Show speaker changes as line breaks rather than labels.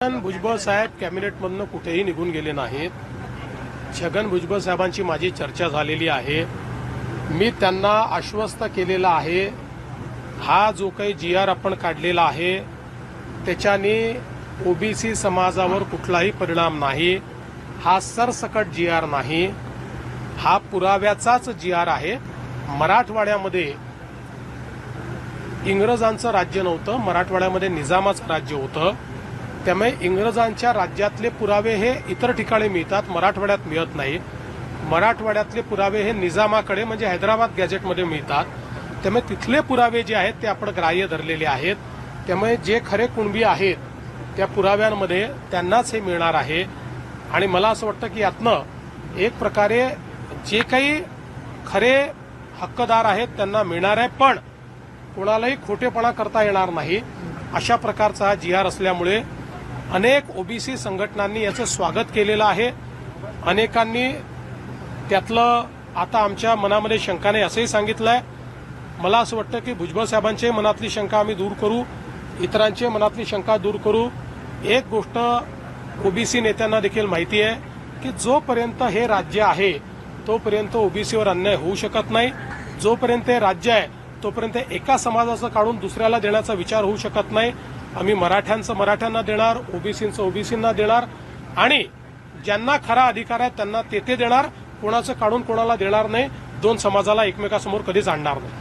भुजबळ साहेब कॅबिनेटमधून कुठेही निघून गेले नाहीत. छगन भुजबळ साहेबांची माझी चर्चा झालेली आहे. मी त्यांना आश्वस्त केलेलं आहे, हा जो काही GR आपण काढलेला आहे त्याच्याने ओबीसी समाजावर कुठलाही परिणाम नाही. हा सरसकट GR नाही, हा पुराव्याचाच GR आहे. मराठवाड्यामध्ये इंग्रजांचं राज्य नव्हतं, मराठवाड्यामध्ये निजामाचं राज्य होतं. त्यामुळे इंग्रजांच्या राज्यातले पुरावे हे इतर ठिकाणी मिळतात, मराठवाड्यात मिळत नाही. मराठवाड्यातले पुरावे हे निजामाकडे म्हणजे हैदराबाद गॅझेटमध्ये मिळतात. त्यामुळे तिथले पुरावे जे आहेत ते आपण ग्राह्य धरलेले आहेत. त्यामुळे जे खरे कुणबी आहेत त्या पुराव्यांमध्ये त्यांनाच हे मिळणार आहे. आणि मला असं वाटतं की यातनं एक प्रकारे जे काही खरे हक्कदार आहेत त्यांना मिळणार आहे, पण कोणालाही खोटेपणा करता येणार नाही अशा प्रकारचा हा GR असल्यामुळे अनेक ओबीसी संघटनांनी याचं स्वागत केलेलं आहे. अनेकांनी त्यातलं आता आमच्या मनामध्ये शंका नाही असंही सांगितलं आहे. मला असं वाटतं की भुजबळ साहेबांच्या मनातली शंका आम्ही दूर करू, इतरांच्या मनातली शंका दूर करू. एक गोष्ट ओबीसी नेत्यांना देखील माहिती आहे की जोपर्यंत हे राज्य आहे तोपर्यंत ओबीसीवर अन्याय होऊ शकत नाही. जोपर्यंत हे राज्य आहे तोपर्यंत एका समाजाचं काढून दुसऱ्याला देण्याचा विचार होऊ शकत नाही. आम्ही मराठ्यांचं मराठ्यांना देणार, ओबीसींचं ओबीसींना देणार आणि ज्यांना खरा अधिकार आहे त्यांना ते देणार. कोणाचं काढून कोणाला देणार नाही. दोन समाजाला एकमेकासमोर कधीच आणणार नाही.